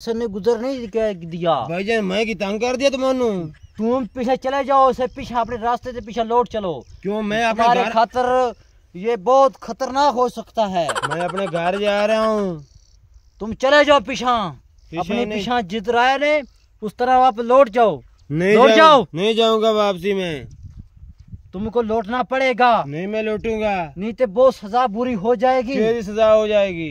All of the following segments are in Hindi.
सर ने गुजर नहीं दिया भाईजान, मैं की तंग कर दिया तुम्हानू। तुम पीछे चले जाओ, से पीछे अपने रास्ते से पीछे लौट चलो। क्यों? मैं अपने तुम्हारे घर खातर ये बहुत खतरनाक हो सकता है। मैं अपने घर जा रहा हूँ। तुम चले जाओ पीछा, अपने पीछा जिधर आए ने उस तरह आप लौट जाओ। नहीं लौट जाओ। नहीं जाऊंगा वापसी में। तुमको लौटना पड़ेगा। नहीं, मैं लौटूंगा। नहीं तो बहुत सजा बुरी हो जाएगी। तेरी सजा हो जाएगी।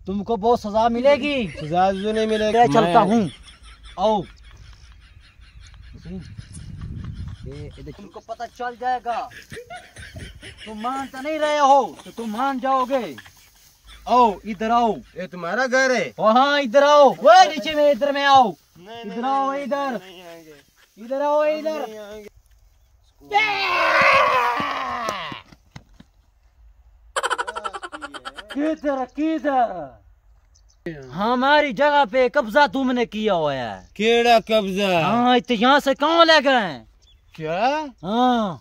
तुमको बहुत सजा मिलेगी। सजा जो नहीं मिलेगी। मैं चलता हूँ। आओ, तुमको पता चल जाएगा। तुम मानता नहीं रहे हो तो तुम मान जाओगे। आओ, इधर आओ। ये तुम्हारा घर है? वहाँ इधर आओ। वो नीचे में इधर में आओ। इधर आओ, इधर इधर आओ, इधर। किधर किधर? हमारी जगह पे कब्जा तुमने किया हुआ है। केड़ा कब्जा? हाँ, यहाँ से कहाँ ले गए? क्या? हाँ,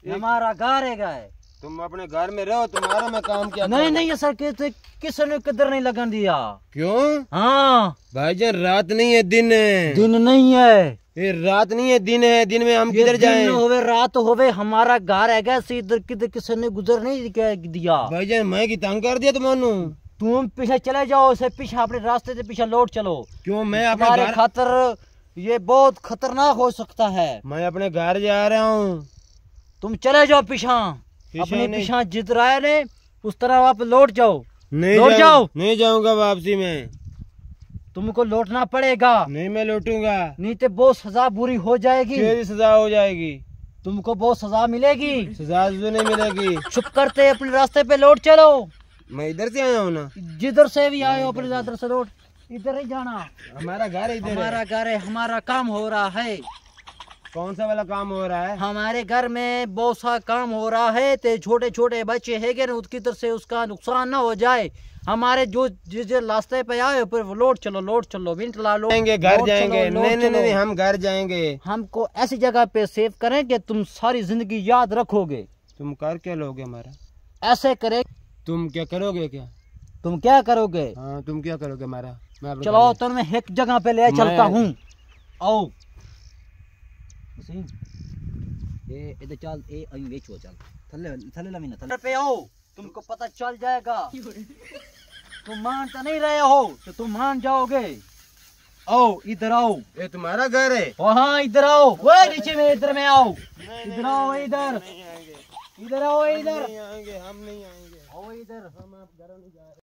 हमारा घर है। तुम अपने घर में रहो, तुम्हारा मैं काम क्या? नहीं नहीं, सर कहते किसने किधर नहीं लगन दिया। क्यों? हाँ भाईजान, रात नहीं है, दिन है। दिन नहीं है। ये रात नहीं है, दिन है। दिन में हम किधर जाएं? दिन होवे रात होवे, हमारा घर है। इधर किधर किसने गुजर नहीं दिया। भाईजान, मैं की तंग कर दिया तुम्हानू। तुम पीछे चले जाओ, से पीछे अपने रास्ते से पीछे लौट चलो। क्यों? मैं अपने तुम्हारे घर खातर ये बहुत खतरनाक हो सकता है। मैं अपने घर जा रहा हूँ। तुम चले जाओ पीछा, अपने पीछा जिधर आए ने उस तरह आप लौट जाओ। लौट जाओ। नहीं जाऊंगा वापसी में। तुमको लौटना पड़ेगा। नहीं, मैं लौटूंगा। नहीं तो बहुत सजा बुरी हो जाएगी। तेरी सजा हो जाएगी। तुमको बहुत सजा मिलेगी। सजा जो नहीं मिलेगी। चुप करते अपने रास्ते पे लौट चलो। मैं इधर से आया हूँ ना। जिधर से भी आए हो अपने इधर से लौट। इधर ही जाना। हमारा घर इधर है। हमारा घर है, हमारा काम हो रहा है। कौन सा वाला काम हो रहा है? हमारे घर में बहुत सा काम हो रहा है। ते छोटे छोटे बच्चे है ना, उसकी तरफ से उसका नुकसान ना हो जाए। हमारे जो जिस रास्ते पे आए फिर लौट चलो, लौट चलो। मिनट ला लो, घर जाएंगे। नहीं नहीं नहीं, हम घर जाएंगे। हमको ऐसी जगह पे सेव करें कि तुम सारी जिंदगी याद रखोगे। तुम कर क्या लोगे हमारा? ऐसे करे। तुम क्या करोगे? क्या तुम क्या करोगे? हाँ, तुम क्या करोगे हमारा? चलो तो मैं एक जगह पे ले चलता हूँ। आओ, इधर चल। चल थले थले लमीना थले पे आओ। तुमको पता चल जाएगा। तुम मानता नहीं रहे हो तो तुम मान जाओगे। आओ, इधर आओ। ये तुम्हारा घर है? वहाँ इधर आओ। वो नीचे में इधर में आओ। इधर आओ, इधर इधर आओ, इधर। हम नहीं आएंगे। आओ इधर। हम आप घर नहीं जा रहे।